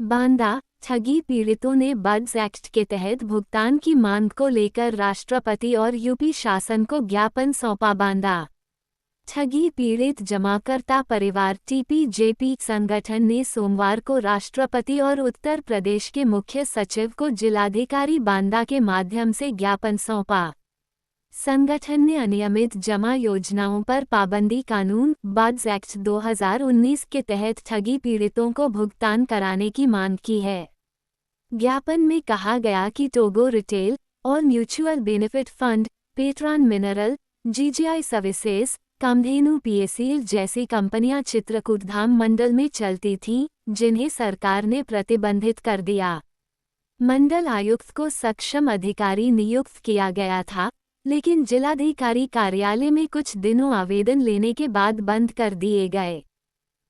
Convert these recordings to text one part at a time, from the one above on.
बांदा ठगी पीड़ितों ने बर्ड्स एक्ट के तहत भुगतान की मांग को लेकर राष्ट्रपति और यूपी शासन को ज्ञापन सौंपा। बांदा ठगी पीड़ित जमाकर्ता परिवार टीपीजेपी संगठन ने सोमवार को राष्ट्रपति और उत्तर प्रदेश के मुख्य सचिव को जिलाधिकारी बांदा के माध्यम से ज्ञापन सौंपा। संगठन ने अनियमित जमा योजनाओं पर पाबंदी कानून बर्ड्स एक्ट 2019 के तहत ठगी पीड़ितों को भुगतान कराने की मांग की है। ज्ञापन में कहा गया कि टोगो रिटेल और mutual benefit fund, Petron mineral, GGI services, Kamdhenu PSL जैसी कंपनियां चित्रकूट धाम मंडल में चलती थीं, जिन्हें सरकार ने प्रतिबंधित कर दिया। मंडल आयुक्त को सक्षम अधिकारी नियुक्त किया गया था, लेकिन जिलाधिकारी कार्यालय में कुछ दिनों आवेदन लेने के बाद बंद कर दिए गए।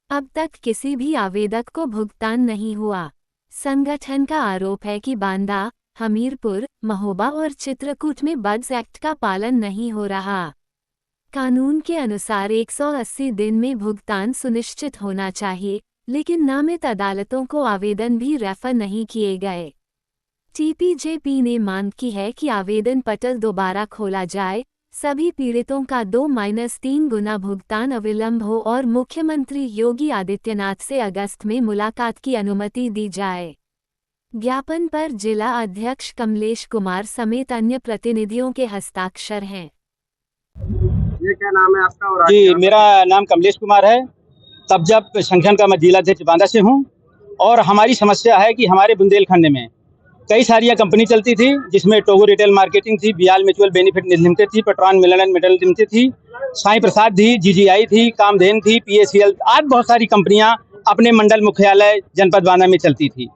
अब तक किसी भी आवेदक को भुगतान नहीं हुआ। संगठन का आरोप है कि बांदा, हमीरपुर, महोबा और चित्रकूट में बर्ड्स एक्ट का पालन नहीं हो रहा। कानून के अनुसार 180 दिन में भुगतान सुनिश्चित होना चाहिए, लेकिन नामित अदालतों को आवेदन भी रेफर नहीं किए गए। टीपीजेपी ने मांग की है कि आवेदन पटल दोबारा खोला जाए, सभी पीड़ितों का 2-3 गुना भुगतान अविलंब हो और मुख्यमंत्री योगी आदित्यनाथ से अगस्त में मुलाकात की अनुमति दी जाए। ज्ञापन पर जिला अध्यक्ष कमलेश कुमार समेत अन्य प्रतिनिधियों के हस्ताक्षर हैं। ये क्या नाम है आपका? और जी, मेरा नाम कमलेश कुमार है। तब जब संगठन का मैं जिलाध्यक्ष बांदा से हूँ और हमारी समस्या है कि हमारे बुंदेलखंड में कई सारी कंपनी चलती थी, जिसमें टोगो रिटेल मार्केटिंग थी, बियाल म्यूचुअल बेनिफिट लिमिटेड थी, पेट्रॉन मिनरल लिमिटेड थी, साईं प्रसाद थी, जीजीआई थी, कामधेन थी, पीएसएल आज बहुत सारी कंपनियां अपने मंडल मुख्यालय जनपद बांदा में चलती थी।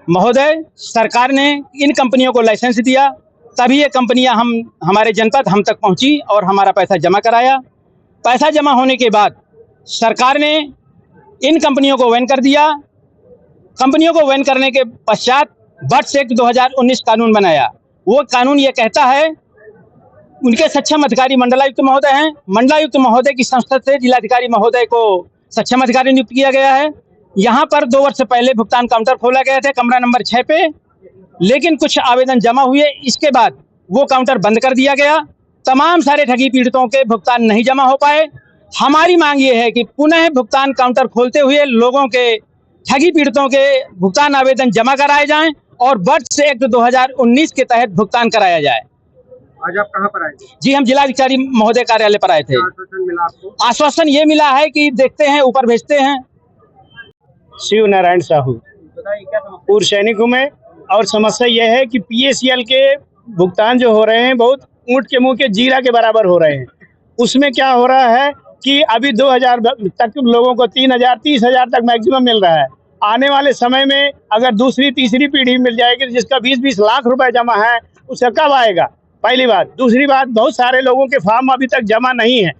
महोदय, सरकार ने इन कंपनियों को लाइसेंस दिया, तभी ये कंपनियां हमारे जनपद हम तक पहुंची और हमारा पैसा जमा कराया। पैसा जमा होने के बाद सरकार ने इन कंपनियों को बैन कर दिया। कंपनियों को बैन करने के पश्चात बर्ड्स एक्ट 2019 कानून बनाया। वो कानून ये कहता है, उनके सक्षम अधिकारी मंडलायुक्त महोदय हैं। मंडलायुक्त महोदय की संस्था से जिलाधिकारी महोदय को सक्षम अधिकारी नियुक्त किया गया है। यहाँ पर 2 वर्ष पहले भुगतान काउंटर खोला गया था कमरा नंबर 6 पे, लेकिन कुछ आवेदन जमा हुए, इसके बाद वो काउंटर बंद कर दिया गया। तमाम सारे ठगी पीड़ितों के भुगतान नहीं जमा हो पाए। हमारी मांग ये है कि पुनः भुगतान काउंटर खोलते हुए लोगों के, ठगी पीड़ितों के भुगतान आवेदन जमा कराए जाएं और बर्ड्स एक्ट 2019 के तहत भुगतान कराया जाए। आज आप कहाँ पर आए थे? जी, हम जिलाधिकारी महोदय कार्यालय पर आए थे। आश्वासन मिला आपको? आश्वासन ये मिला है कि देखते हैं, ऊपर भेजते हैं। शिव नारायण साहू, बताइए क्या समस्या? पूर्व सैनिक हूँ मैं, और समस्या यह है कि पीएसएल के भुगतान जो हो रहे हैं बहुत ऊंट के मुंह के जीरा के बराबर हो रहे हैं। उसमें क्या हो रहा है कि अभी 2000 तक लोगों को 3000 30,000 तक मैक्सिमम मिल रहा है। आने वाले समय में अगर दूसरी तीसरी पीढ़ी मिल जाएगी, जिसका 20-20 लाख रुपए जमा है, उसका कब आएगा? पहली बात। दूसरी बात, बहुत सारे लोगों के फॉर्म अभी तक जमा नहीं है।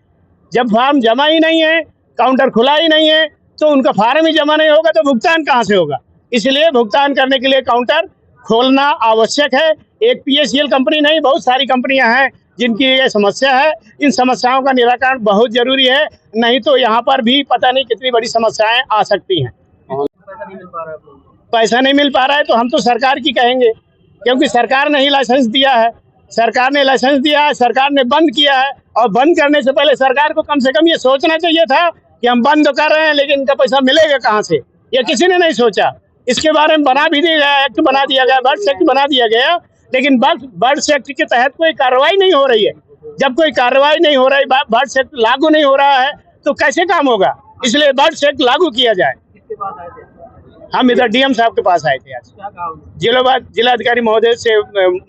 जब फॉर्म जमा ही नहीं है, काउंटर खुला ही नहीं है, तो उनका फॉर्म ही जमा नहीं होगा तो भुगतान कहाँ से होगा? इसलिए भुगतान करने के लिए काउंटर खोलना आवश्यक है। एक पीएसएल कंपनी नहीं, बहुत सारी कंपनियां हैं जिनकी ये समस्या है। इन समस्याओं का निराकरण बहुत जरूरी है, नहीं तो यहाँ पर भी पता नहीं कितनी बड़ी समस्याएं आ सकती हैं। पैसा नहीं मिल पा रहा है आपको? पैसा नहीं मिल पा रहा है तो हम तो सरकार की कहेंगे, क्योंकि सरकार ने ही लाइसेंस दिया है। सरकार ने लाइसेंस दिया है, सरकार ने बंद किया है, और बंद करने से पहले सरकार को कम से कम ये सोचना चाहिए था कि हम बंद कर रहे हैं, लेकिन इनका पैसा मिलेगा कहाँ से, ये किसी ने नहीं सोचा। इसके बारे में बना भी दिया गया, एक्ट बना दिया गया, बर्ड्स एक्ट बना दिया गया, लेकिन बर्ड्स एक्ट के तहत कोई कार्रवाई नहीं हो रही है। जब कोई कार्रवाई नहीं हो रही, बर्ड्स एक्ट लागू नहीं हो रहा है, तो कैसे काम होगा? इसलिए बर्ड्स एक्ट लागू किया जाए। किसके पास आए थे? हम इधर डीएम साहब के पास आए थे आज। क्या कहा उन्होंने? जिलाधिकारी महोदय से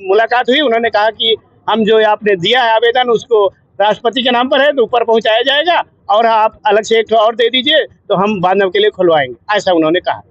मुलाकात हुई। उन्होंने कहा कि हम जो आपने दिया है आवेदन, उसको राष्ट्रपति के नाम पर है तो ऊपर पहुंचाया जाएगा, और आप अलग से एक और दे दीजिए तो हम बाद में के लिए खुलवाएंगे, ऐसा उन्होंने कहा।